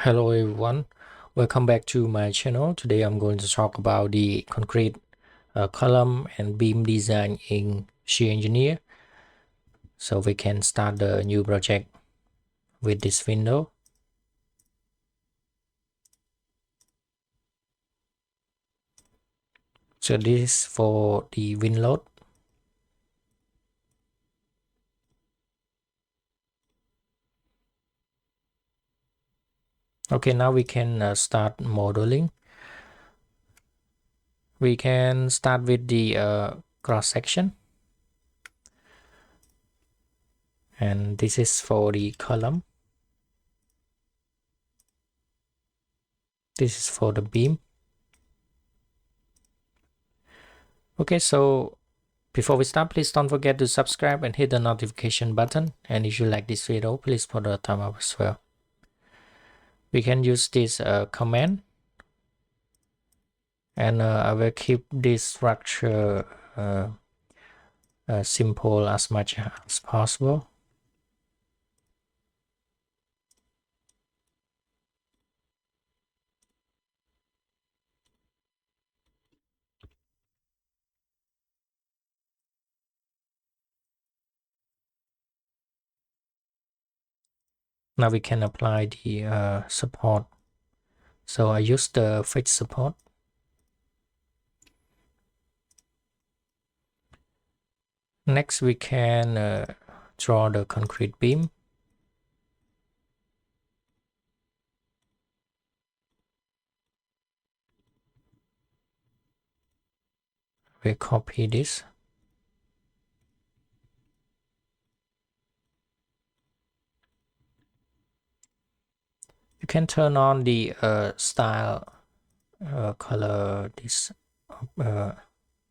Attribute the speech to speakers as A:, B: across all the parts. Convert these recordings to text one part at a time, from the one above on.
A: Hello everyone, welcome back to my channel. Today I'm going to talk about the concrete column and beam design in SCIA Engineer. So we can start the new project with this window. So this is for the wind load. Okay, now we can start modeling. We can start with the cross section. And this is for the column. This is for the beam. Okay, so before we start, please don't forget to subscribe and hit the notification button. And if you like this video, please put a thumb up as well. We can use this command. And I will keep this structure simple as much as possible. Now we can apply the support. So I use the fixed support. Next we can draw the concrete beam. We copy this. You can turn on the style color. This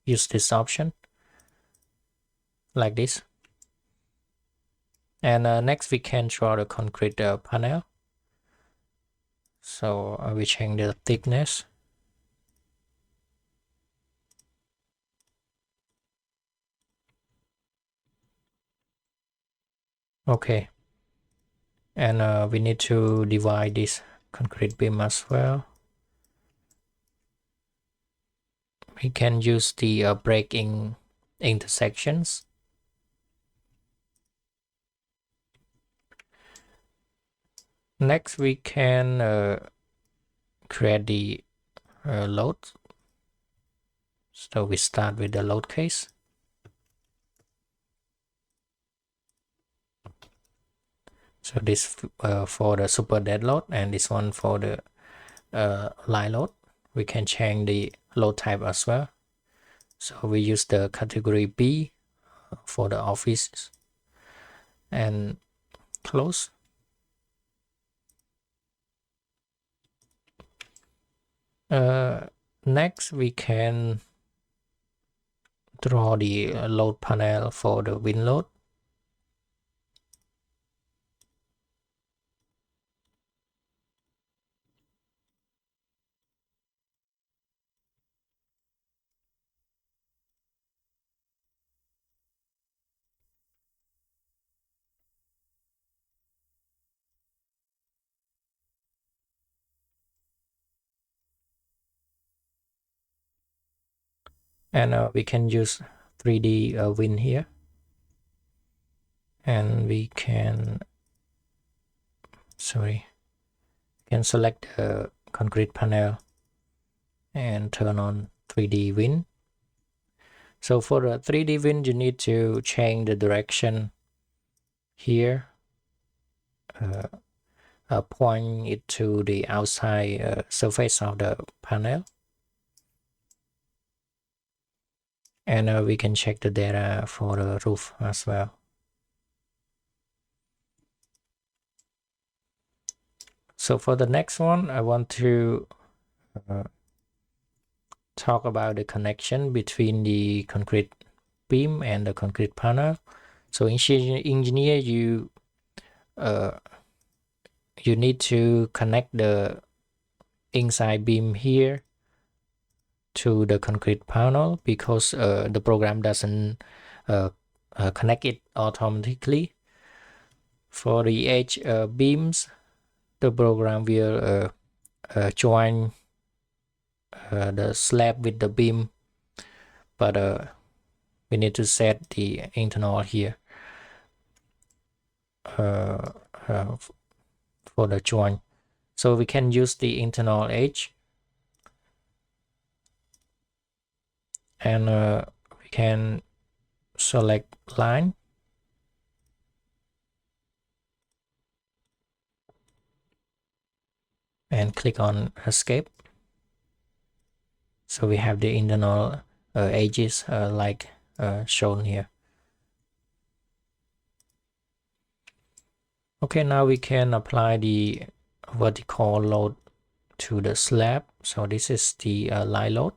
A: use this option like this. And next we can draw the concrete panel. So we change the thickness. Okay. And we need to divide this concrete beam as well. We can use the breaking intersections. Next, we can create the load. So we start with the load case. So this for the super dead load, and this one for the line load. We can change the load type as well. So we use the category B for the office and close. Next we can draw the load panel for the wind load. And we can use 3D wind here. And we can select the concrete panel and turn on 3D wind. So for the 3D wind, you need to change the direction here. Point it to the outside surface of the panel. And we can check the data for the roof as well. So for the next one, I want to talk about the connection between the concrete beam and the concrete panel. So in SCIA Engineer, you need to connect the inside beam here to the concrete panel, because the program doesn't connect it automatically. For the edge beams, the program will join the slab with the beam, but we need to set the internal here for the joint. So we can use the internal edge, and we can select line and click on escape. So we have the internal edges like shown here. Okay, now we can apply the vertical load to the slab. So this is the line load.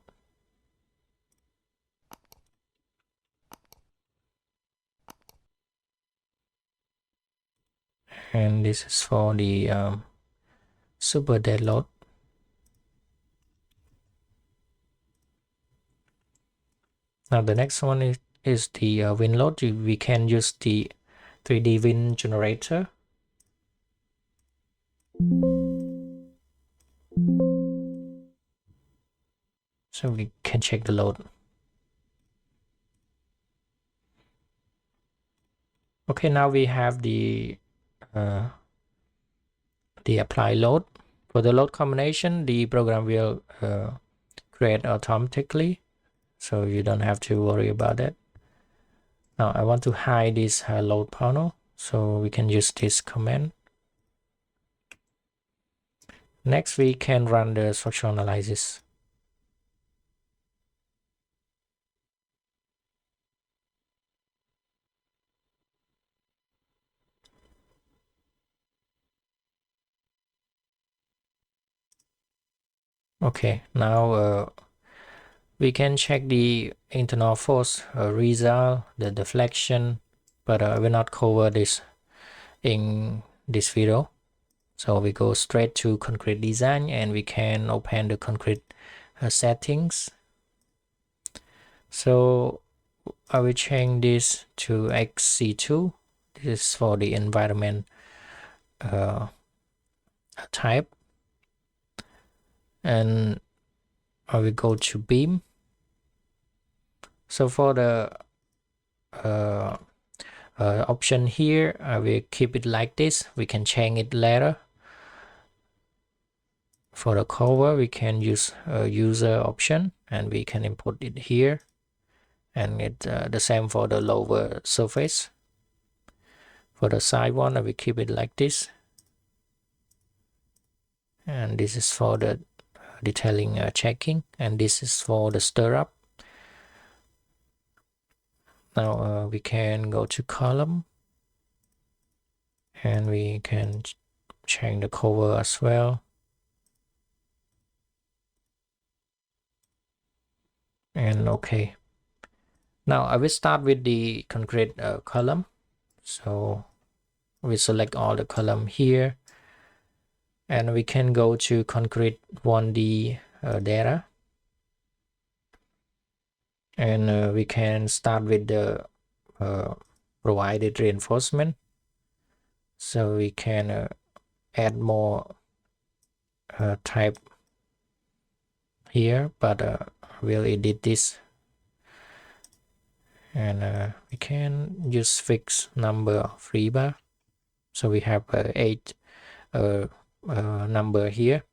A: And this is for the super dead load. Now the next one is the wind load. We can use the 3D wind generator. So we can check the load. Okay, now we have the apply load. For the load combination, the program will create automatically, so you don't have to worry about it. Now I want to hide this load panel, so we can use this command. Next, we can run the structural analysis. Okay, now we can check the internal force result, the deflection, but I will not cover this in this video. So we go straight to concrete design, and we can open the concrete settings. So I will change this to XC2. This is for the environment type. And I will go to beam. So for the option here, I will keep it like this. We can change it later. For the cover, we can use a user option, and we can import it here. And it's the same for the lower surface. For the side one, I will keep it like this. And this is for the detailing checking, and this is for the stirrup. Now we can go to column, and we can change the cover as well. And okay. Now I will start with the concrete column. So we select all the column here, and we can go to concrete 1D data, and we can start with the provided reinforcement. So we can add more type here, but we'll edit this, and we can use fixed number of rebar. So we have 8 number here,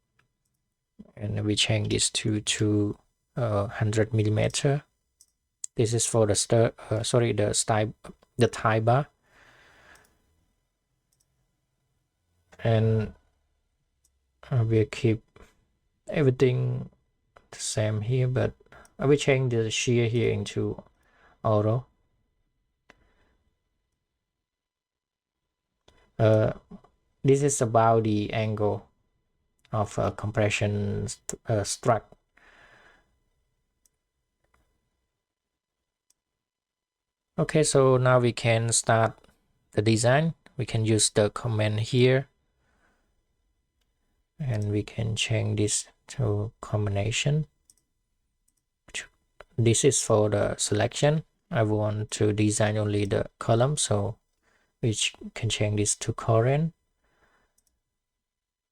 A: and we change this to 200 millimeter. This is for the the tie bar, and we'll keep everything the same here, but I will change the shear here into auto. This is about the angle of compression strut. Okay, so now we can start the design. We can use the command here, and we can change this to combination. This is for the selection. I want to design only the column, so we can change this to current.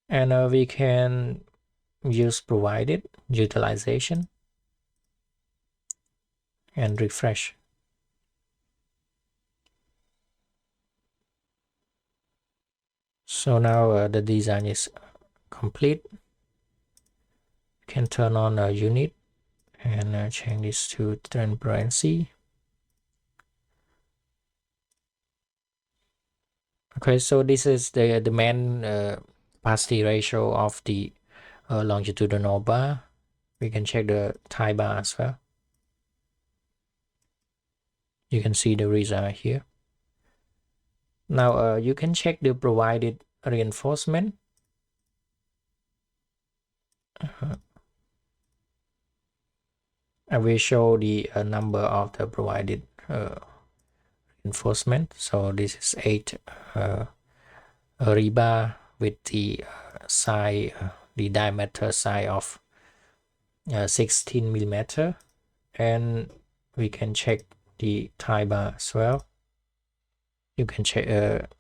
A: And we can use provided utilization and refresh. So now the design is complete. You can turn on a unit and change this to transparency. Okay, so this is the main opacity ratio of the longitudinal bar. We can check the tie bar as well. You can see the result here. Now you can check the provided reinforcement. I will show the number of the provided reinforcement. So this is 8 rebar with the size, the diameter size of 16 millimeter, and we can check the tie bar as well. You can check.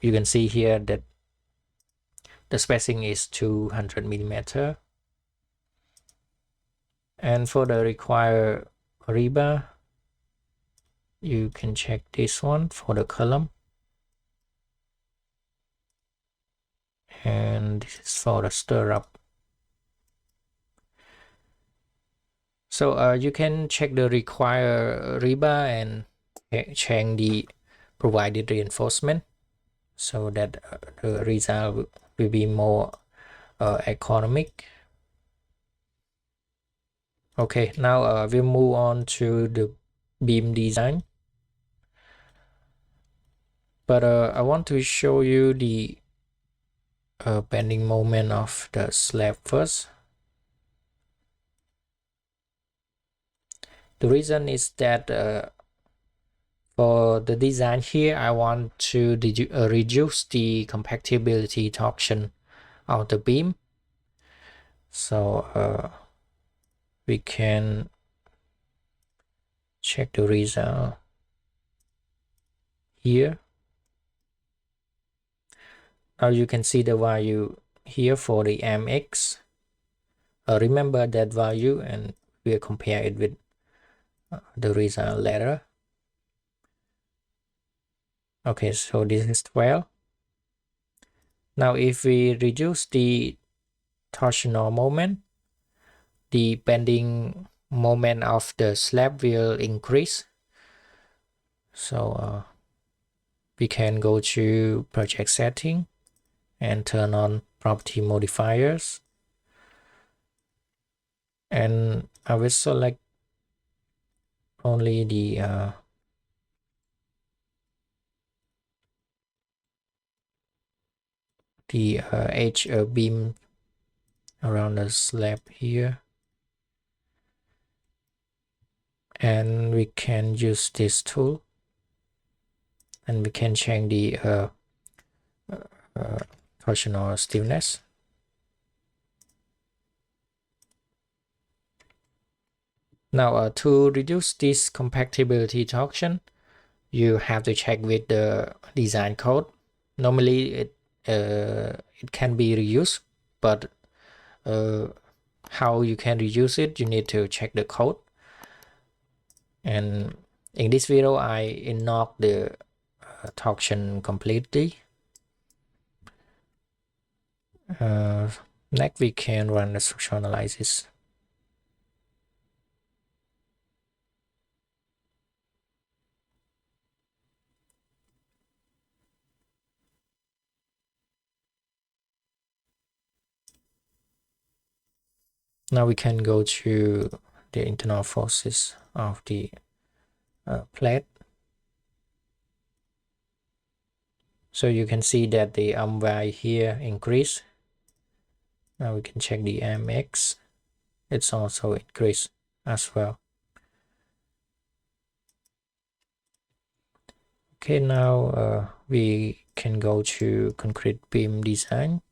A: You can see here that the spacing is 200 millimeter, and for the required rebar, you can check this one for the column, and this is for the stirrup. So you can check the required rebar and change the provided reinforcement, so that the result will be more economic. Okay, now we'll move on to the beam design. But I want to show you the bending moment of the slab first. The reason is that for the design here, I want to reduce the compactability torsion of the beam. So we can check the result here. Now you can see the value here for the mx. Remember that value and we'll compare it with the result later. Okay, so this is 12. Now if we reduce the torsional moment, the bending moment of the slab will increase. So we can go to project setting and turn on property modifiers, and I will select only the edge beam around the slab here, and we can use this tool and we can change the torsional stiffness. Now to reduce this compactability torsion, you have to check with the design code. Normally it can be reused, but how you can reuse it, you need to check the code. And in this video I ignore the torsion completely. Next we can run the structural analysis. Now we can go to the internal forces of the plate. So you can see that the value here increase. Now we can check the mx. It's also increased as well. Okay, now we can go to concrete beam design.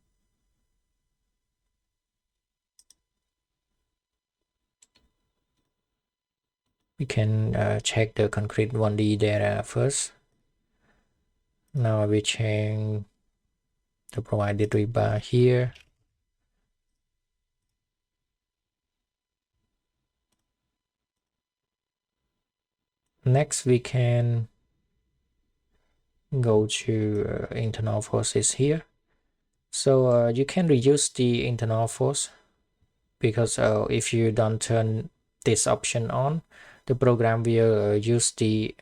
A: We can check the concrete 1D data first. Now we change the provided rebar here. Next, we can go to internal forces here. So you can reuse the internal force because if you don't turn this option on, the program will use the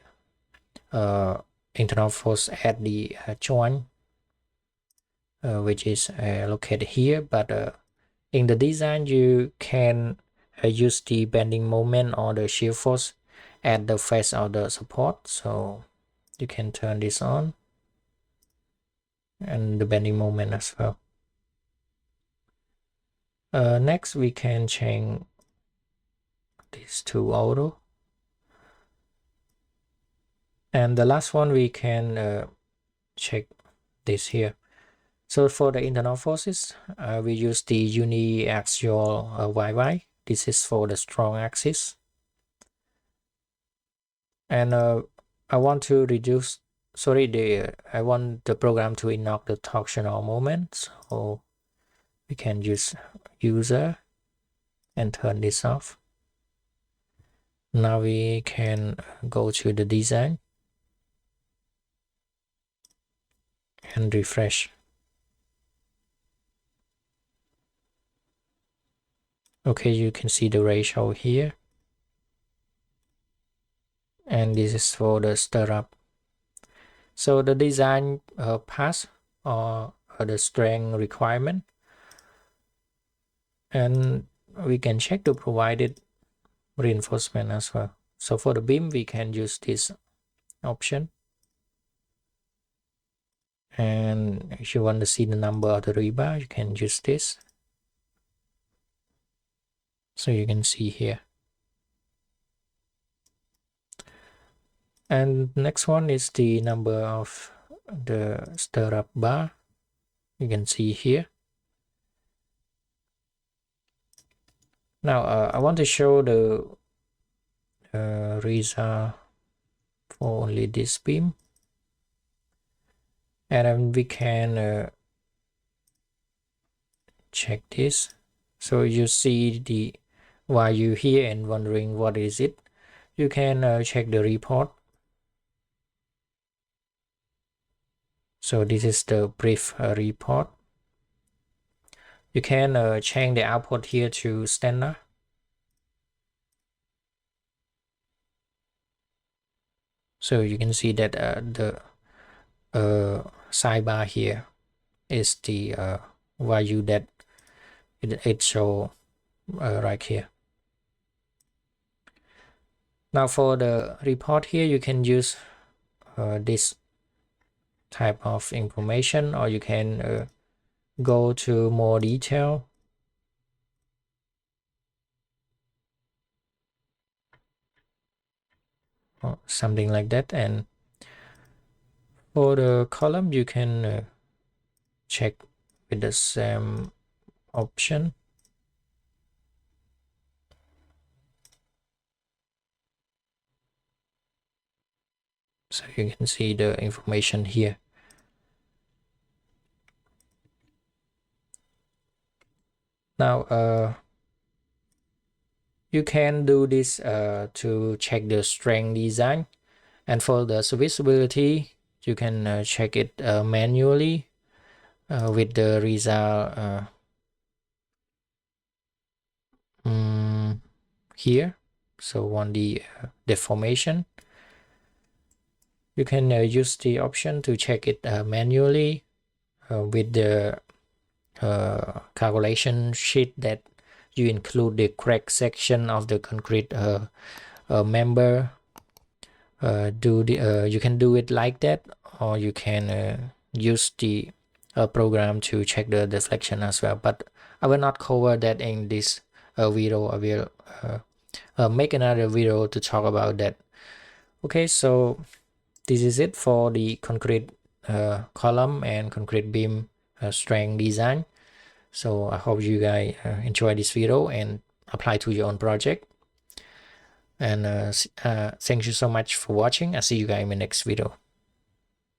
A: internal force at the joint, which is located here. But in the design, you can use the bending moment or the shear force at the face of the support. So you can turn this on and the bending moment as well. Next, we can change this to auto. And the last one, we can check this here. So for the internal forces, we use the uniaxial YY. This is for the strong axis. And I want to reduce, I want the program to ignore the torsional moment. So we can use user and turn this off. Now we can go to the design and refresh. Okay, you can see the ratio here. And this is for the stirrup. So the design pass or the strength requirement. And we can check the provided reinforcement as well. So for the beam, we can use this option. And if you want to see the number of the rebar, you can use this. So you can see here. And next one is the number of the stirrup bar. You can see here. Now I want to show the result for only this beam. And then we can check this. So you see the while you here and wondering what is it, you can check the report. So this is the brief report. You can change the output here to standard. So you can see that the sidebar here is the value that it show right here. Now for the report here, you can use this type of information, or you can go to more detail. Or something like that. And for the column, you can check with the same option. So you can see the information here. Now you can do this to check the strength design, and for the serviceability, you can check it manually with the result here. So on the deformation, you can use the option to check it manually with the calculation sheet that you include the correct section of the concrete member. You can do it like that, or you can use the program to check the deflection as well. But I will not cover that in this video. I will make another video to talk about that. Okay, so this is it for the concrete column and concrete beam strength design. So I hope you guys enjoy this video and apply to your own project. And thank you so much for watching. I'll see you guys in the next video.